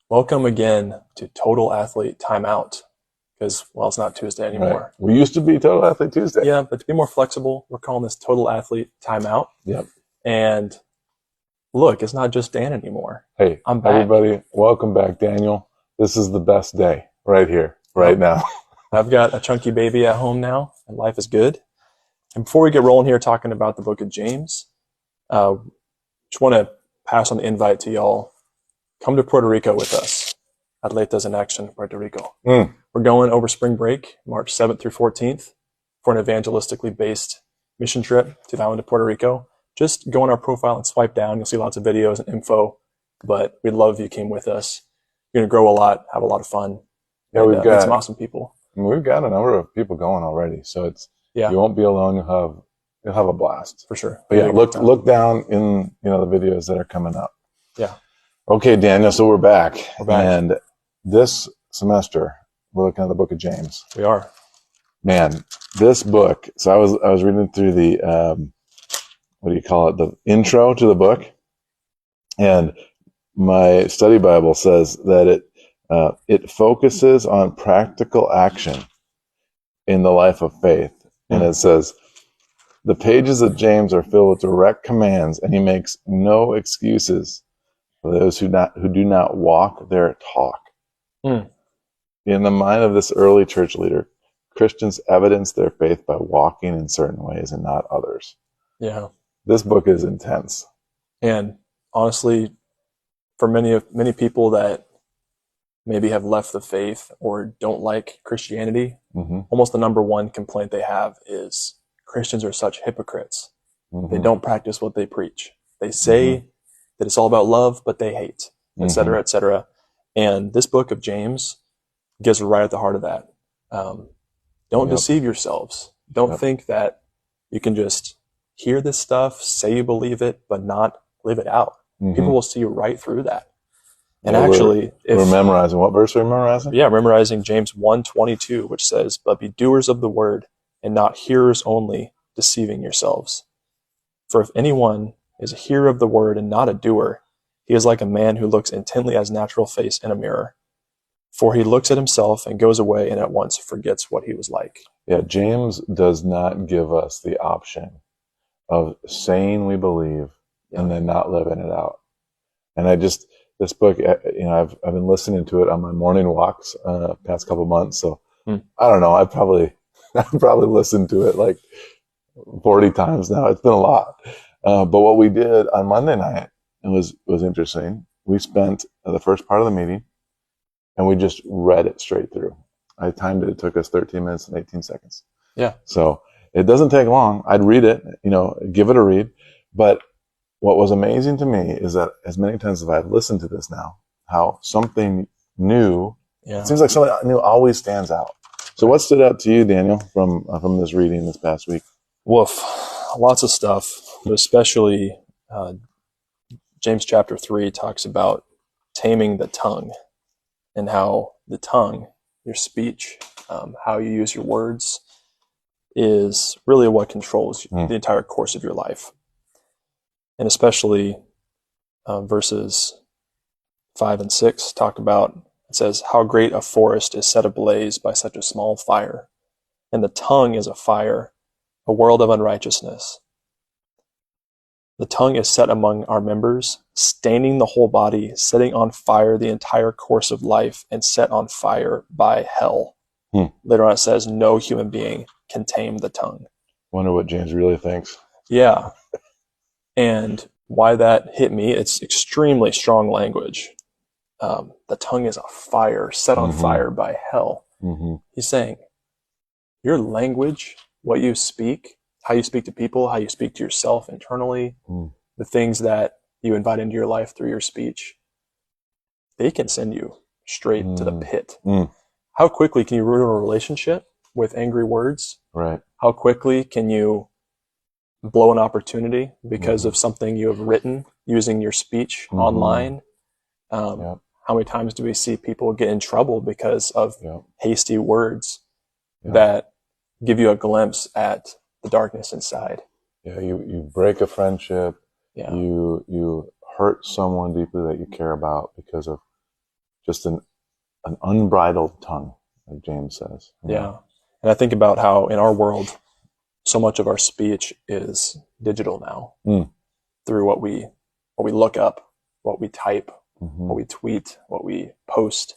Welcome again to Total Athlete Timeout because, well, it's not Tuesday Right. anymore. We used to be Total Athlete Tuesday. Yeah, but to be more flexible, we're calling this Total Athlete Timeout. Yep. And look, it's not just Dan anymore. Hey, I'm back. everybody, welcome back, Daniel. This is the best day right here, right now. I've got a chunky baby at home now, and life is good. And before we get rolling here talking about the book of James, just want to pass on the invite to y'all. Come to Puerto Rico with us. Atletas in Action, Puerto Rico. We're going over spring break, March 7th through 14th, for an evangelistically based mission trip to the island of Puerto Rico. Just go on our profile and swipe down. You'll see lots of videos and info, but we'd love if you came with us. You're going to grow a lot, have a lot of fun. Yeah, and, we've got some awesome people. We've got a number of people going already, so Yeah, you won't be alone. You'll have a blast for sure. But yeah, look down in the videos that are coming up. Yeah. Okay, Daniel. So we're back. We're back. And this semester we're looking at the book of James. We are. Man, this book. So I was reading through the what do you call it? The intro to the book, and my study Bible says that it focuses on practical action in the life of faith, and it says the pages of James are filled with direct commands, and he makes no excuses for those who do not walk their talk. In the mind of this early church leader, Christians evidence their faith by walking in certain ways and not others. Yeah. This book is intense. And honestly, for many people that maybe have left the faith or don't like Christianity, almost the number one complaint they have is Christians are such hypocrites. They don't practice what they preach. They say that it's all about love, but they hate, et cetera, et cetera. And this book of James gets right at the heart of that. Don't deceive yourselves. Don't think that you can just hear this stuff, say you believe it, but not live it out. People will see right through that. And actually, we're memorizing. What verse are we memorizing? Yeah, memorizing James 1:22, which says, "But be doers of the word, and not hearers only, deceiving yourselves. For if anyone is a hearer of the word and not a doer, he is like a man who looks intently at his natural face in a mirror. For he looks at himself and goes away and at once forgets what he was like." Yeah, James does not give us the option of saying we believe and then not living it out. And this book, I've been listening to it on my morning walks past couple months. So I don't know, I've probably listened to it like 40 times now. It's been a lot. But what we did on Monday night, it was interesting. We spent the first part of the meeting and we just read it straight through. I timed it. It took us 13 minutes and 18 seconds. Yeah. So it doesn't take long. I'd read it, give it a read. But what was amazing to me is that as many times as I've listened to this now, how something new, it seems like something new always stands out. So what stood out to you, Daniel, from this reading this past week? Woof. Lots of stuff, but especially James chapter 3 talks about taming the tongue and how the tongue, your speech, how you use your words, is really what controls the entire course of your life. And especially verses 5 and 6 talk about, it says, "How great a forest is set ablaze by such a small fire, and the tongue is a fire, a world of unrighteousness. The tongue is set among our members, staining the whole body, setting on fire the entire course of life, and set on fire by hell." Later on it says, "No human being can tame the tongue." Wonder what James really thinks. Yeah. And why that hit me, it's extremely strong language. The tongue is a fire, set on fire by hell. He's saying, your language, what you speak, how you speak to people, how you speak to yourself internally, the things that you invite into your life through your speech, they can send you straight to the pit. How quickly can you ruin a relationship with angry words? Right. How quickly can you blow an opportunity because of something you have written using your speech online? How many times do we see people get in trouble because of hasty words that give you a glimpse at the darkness inside? Yeah, you break a friendship. You hurt someone deeply that you care about because of just an unbridled tongue, like James says. Yeah. And I think about how in our world, so much of our speech is digital now through what we look up, what we type, what we tweet, what we post.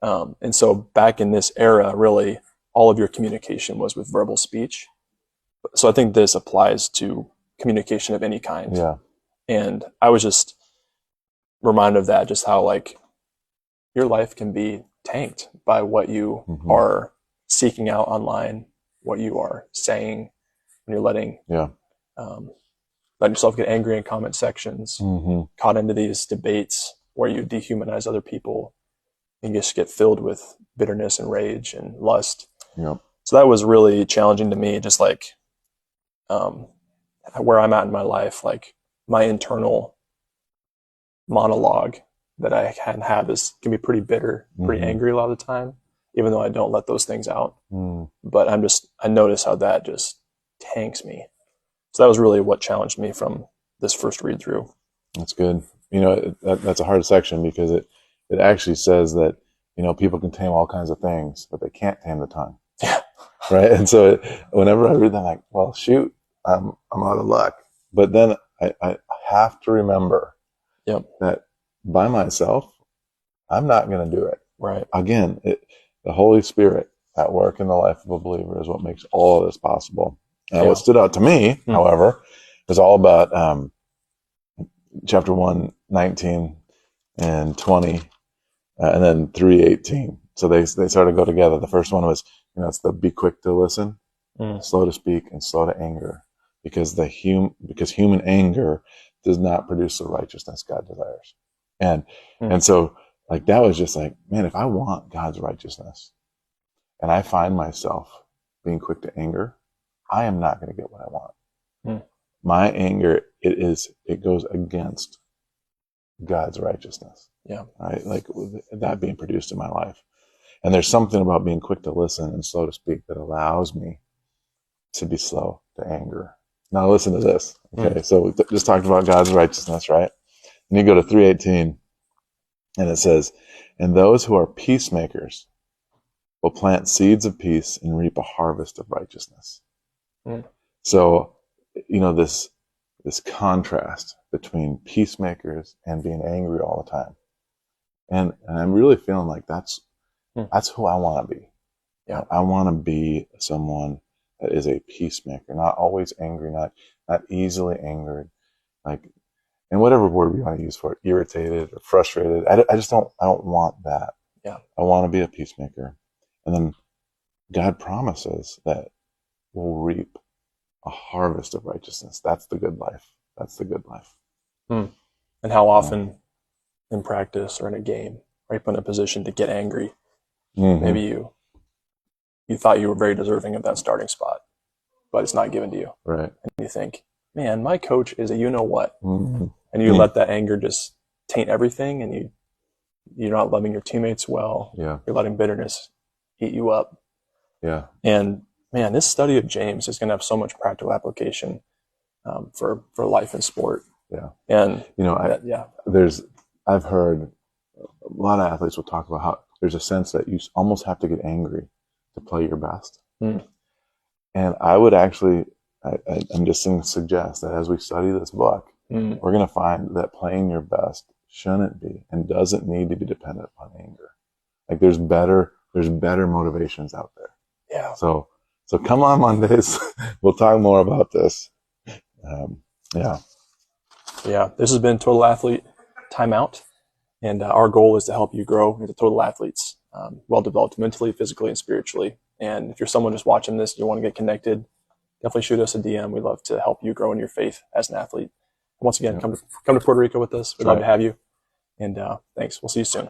And so back in this era, really, all of your communication was with verbal speech. So I think this applies to communication of any kind. Yeah. And I was just reminded of that, just how like your life can be tanked by what you are seeking out online, what you are saying, when you're letting yourself get angry in comment sections, caught into these debates where you dehumanize other people and just get filled with bitterness and rage and lust. Yep. So that was really challenging to me, just like where I'm at in my life, like my internal monologue that I can have can be pretty bitter, pretty angry a lot of the time, even though I don't let those things out. But I notice how that just tanks me. So that was really what challenged me from this first read through. That's good. That's a hard section because it actually says that, people can tame all kinds of things, but they can't tame the tongue. Yeah. Right. And so whenever I read that, I'm like, well, shoot, I'm out of luck. But then I have to remember that by myself, I'm not going to do it. Right. Again, the Holy Spirit at work in the life of a believer is what makes all of this possible. And what stood out to me, however, is all about chapter 1, 19 and 20, and then 3:18. So they sort of go together. The first one was, it's the be quick to listen, slow to speak, and slow to anger, because human anger does not produce the righteousness God desires. And so like that was just like, man, if I want God's righteousness and I find myself being quick to anger, I am not going to get what I want. My anger, it goes against God's righteousness. Yeah. Right? Like that being produced in my life. And there's something about being quick to listen and slow to speak that allows me to be slow to anger. Now listen to this. Okay. So we just talked about God's righteousness, right? And you go to 3:18 and it says, and those who are peacemakers will plant seeds of peace and reap a harvest of righteousness. So, this contrast between peacemakers and being angry all the time. And I'm really feeling like that's who I want to be. Yeah. I want to be someone that is a peacemaker, not always angry, not easily angered, like, and whatever word we want to use for it, irritated or frustrated. I don't want that. Yeah. I want to be a peacemaker. And then God promises that we'll reap a harvest of righteousness. That's the good life. That's the good life. And how often in practice or in a game are you put in a position to get angry? Maybe you thought you were very deserving of that starting spot, but it's not given to you. Right. And you think, man, my coach is a you-know-what. And you let that anger just taint everything, and you're not loving your teammates well. Yeah. You're letting bitterness eat you up. Yeah. And man, this study of James is going to have so much practical application for life and sport. Yeah. And I've heard a lot of athletes will talk about how there's a sense that you almost have to get angry to play your best. And I would actually, I'm just going to suggest that as we study this book, we're going to find that playing your best shouldn't be and doesn't need to be dependent upon anger. Like there's better motivations out there. Yeah. So come on Mondays. We'll talk more about this. Yeah. This has been Total Athlete Timeout. And our goal is to help you grow into total athletes, well-developed mentally, physically, and spiritually. And if you're someone just watching this, you want to get connected, definitely shoot us a DM. We'd love to help you grow in your faith as an athlete. Once again, come to Puerto Rico with us. We'd love to have you. And thanks. We'll see you soon.